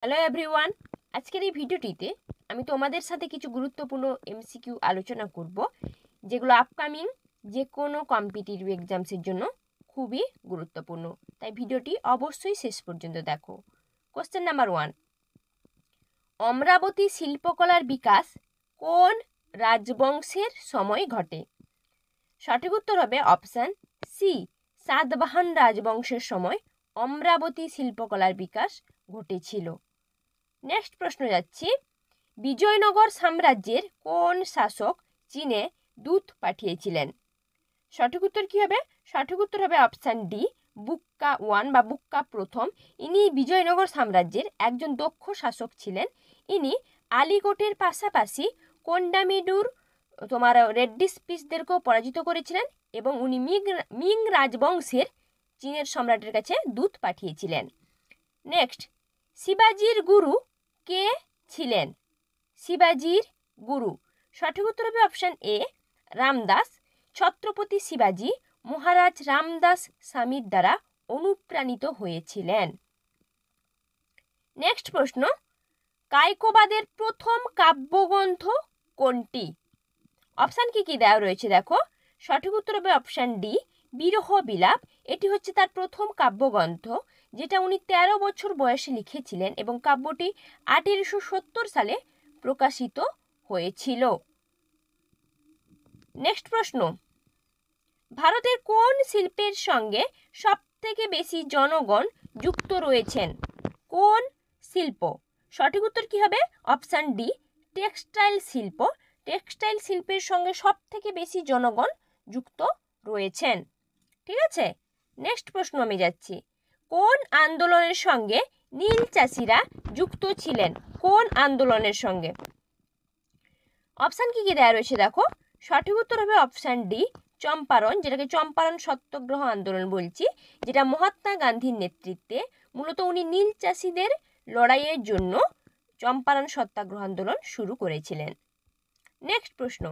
Hello everyone, আজকের এই ভিডিওটিতে আমি তোমাদের সাথে কিছু গুরুত্বপূর্ণ এমসিকিউ আলোচনা করব, যেগুলো আপকামিং যে কোনো কম্পিটিটিভ এক্সামসের জন্য খুবই গুরুত্বপূর্ণ। তাই ভিডিওটি অবশ্যই শেষ পর্যন্ত দেখো। কোশ্চেন নাম্বার 1, অমরাবতী শিল্পকলার বিকাশ কোন রাজবংশের সময় ঘটে? সঠিক উত্তর হবে অপশান সি, সাতবাহন রাজবংশের সময় অমরাবতী শিল্পকলার বিকাশ ঘটেছিল। নেক্সট প্রশ্ন যাচ্ছি, বিজয়নগর সাম্রাজ্যের কোন শাসক চীনে দূত পাঠিয়েছিলেন? সঠিক উত্তর কি হবে? সঠিক উত্তর হবে অপশান ডি, বুক্কা ওয়ান বা বুক্কা প্রথম। ইনি বিজয়নগর সাম্রাজ্যের একজন দক্ষ শাসক ছিলেন। ইনি আলিগড়ের পাশাপাশি কোন্ডামিডুর রেড্ডিস পিসদেরকেও পরাজিত করেছিলেন এবং উনি মিং রাজবংশের চীনের সম্রাটের কাছে দূত পাঠিয়েছিলেন। নেক্সট, শিবাজির গুরু কে ছিলেন? শিবাজির গুরু সঠিক উত্তর হবে অপশান এ, রামদাস। ছত্রপতি শিবাজি মহারাজ রামদাস স্বামীর দ্বারা অনুপ্রাণিত হয়েছিলেন। নেক্সট প্রশ্ন, কায়কোবাদের প্রথম কাব্যগ্রন্থ কোনটি? অপশান কি দেওয়া রয়েছে দেখো। সঠিক উত্তর হবে অপশান ডি, বিরহ বিলাপ। এটি হচ্ছে তার প্রথম কাব্যগ্রন্থ, যেটা উনি 13 বছর বয়সে লিখেছিলেন এবং কাব্যটি 1870 সালে প্রকাশিত হয়েছিল। নেক্সট প্রশ্ন, ভারতের কোন শিল্পের সঙ্গে সবথেকে বেশি জনগণ যুক্ত রয়েছেন? কোন শিল্প? সঠিক উত্তর কি হবে? অপশান ডি, টেক্সটাইল শিল্প। টেক্সটাইল শিল্পের সঙ্গে সবথেকে বেশি জনগণ যুক্ত রয়েছেন। ঠিক আছে, নেক্সট প্রশ্ন আমি যাচ্ছি, কোন আন্দোলনের সঙ্গে নীল চাষিরা যুক্ত ছিলেন? কোন আন্দোলনের সঙ্গে? অপশান কি দেওয়া রয়েছে দেখো। সঠিক উত্তর হবে অপশান ডি, চম্পারণ, যেটাকে চম্পারণ সত্যাগ্রহ আন্দোলন বলছি, যেটা মহাত্মা গান্ধীর নেতৃত্বে মূলত উনি নীল চাষিদের লড়াইয়ের জন্য চম্পারণ সত্যাগ্রহ আন্দোলন শুরু করেছিলেন। নেক্সট প্রশ্ন,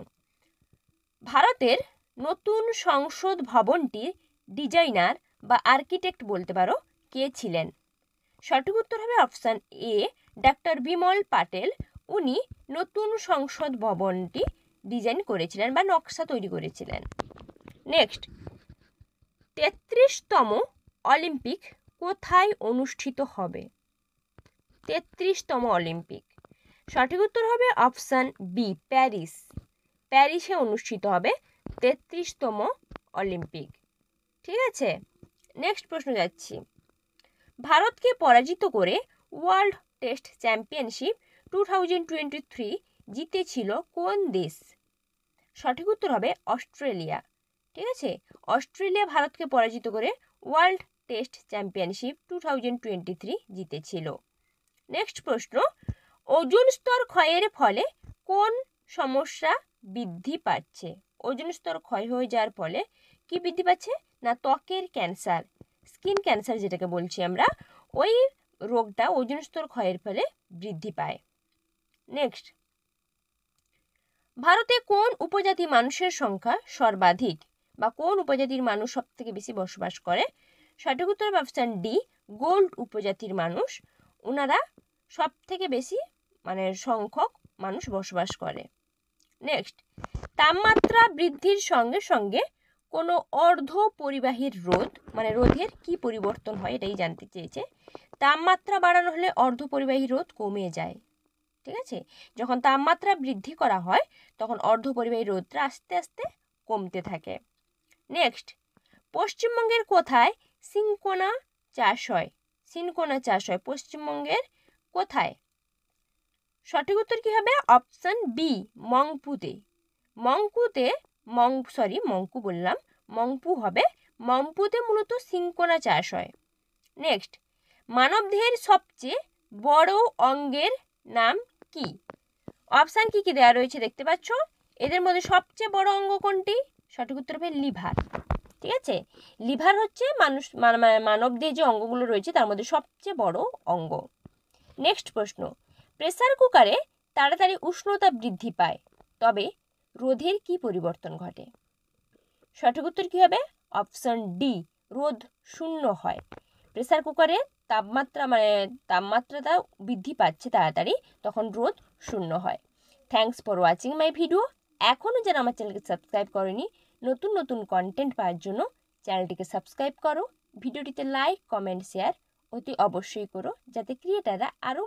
ভারতের নতুন সংসদ ভবনটির ডিজাইনার বা আর্কিটেক্ট বলতে পারো কে ছিলেন? সঠিক উত্তর হবে option A, doctor Bimal Patel. উনি নতুন সংসদ ভবনটি ডিজাইন করেছিলেন বা নকশা তৈরি করেছিলেন। নেক্সট, 33তম অলিম্পিক কোথায় অনুষ্ঠিত হবে? 33তম অলিম্পিক সঠিক উত্তর হবে অপশান বি, প্যারিস। প্যারিসে অনুষ্ঠিত হবে 33তম অলিম্পিক। ঠিক আছে, নেক্সট প্রশ্ন যাচ্ছি, ভারতকে পরাজিত করে ওয়ার্ল্ড টেস্ট চ্যাম্পিয়নশিপ 2023 জিতেছিল কোন দেশ? সঠিক উত্তর হবে অস্ট্রেলিয়া। ঠিক আছে, অস্ট্রেলিয়া ভারতকে পরাজিত করে ওয়ার্ল্ড টেস্ট চ্যাম্পিয়নশিপ 2023 জিতেছিল। নেক্সট প্রশ্ন, ওজোন স্তর ক্ষয়ের ফলে কোন সমস্যা বৃদ্ধি পাচ্ছে? ওজোন স্তর ক্ষয় হয়ে যাওয়ার ফলে কি বৃদ্ধি পাচ্ছে? না ত্বকের ক্যান্সার, স্কিন ক্যান্সার যেটাকে বলছি আমরা, ওই রোগটা ওজোন স্তর ক্ষয়ের ফলে বৃদ্ধি পায়। নেক্সট, ভারতে কোন উপজাতি মানুষের সংখ্যা সর্বাধিক বা কোন উপজাতির মানুষ সব থেকে বেশি বসবাস করে? সঠিক উত্তর অপশান ডি, গোল্ড উপজাতির মানুষ। ওনারা সব থেকে বেশি সংখ্যক মানুষ বসবাস করে। নেক্সট, তাপমাত্রা বৃদ্ধির সঙ্গে সঙ্গে কোনো অর্ধ পরিবাহীর রোধের কি পরিবর্তন হয় এটাই জানতে চেয়েছে। তাপমাত্রা বাড়ানো হলে অর্ধ পরিবাহী রোধ কমে যায়। ঠিক আছে, যখন তাপমাত্রা বৃদ্ধি করা হয় তখন অর্ধ পরিবাহী রোধটা আস্তে আস্তে কমতে থাকে। নেক্সট, পশ্চিমবঙ্গের কোথায় সিনকোনা চাষ হয়? সিনকোনা চাষ হয় পশ্চিমবঙ্গের কোথায়? সঠিক উত্তর কি হবে? Option B, মংপুতে। মংপু হবে। মংপুতে মূলত সিনকোনা চাষ হয়। নেক্সট, মানবদেহের সবচেয়ে বড় অঙ্গের নাম কি? অপশান কি দেওয়া রয়েছে দেখতে পাচ্ছ। এদের মধ্যে সবচেয়ে বড় অঙ্গ কোনটি? সঠিক উত্তর হবে লিভার। ঠিক আছে, লিভার হচ্ছে মানবদেহে যে অঙ্গগুলো রয়েছে তার মধ্যে সবচেয়ে বড় অঙ্গ। নেক্সট প্রশ্ন, প্রেসার কুকারে তাড়াতাড়ি উষ্ণতা বৃদ্ধি পায়, তবে রোধের কি পরিবর্তন ঘটে? সঠিক উত্তর কি হবে? অপশান ডি, রোধ শূন্য হয়। প্রেসার কুকারে তাপমাত্রাটা বৃদ্ধি পাচ্ছে তাড়াতাড়ি, তখন রোদ শূন্য হয়। Thanks for watching my video. এখনও যারা আমার চ্যানেলকে সাবস্ক্রাইব করেনি, নতুন নতুন কন্টেন্ট পাওয়ার জন্য চ্যানেলটিকে সাবস্ক্রাইব করো, ভিডিওটিতে লাইক কমেন্ট শেয়ার অতি অবশ্যই করো, যাতে ক্রিয়েটাররা আরও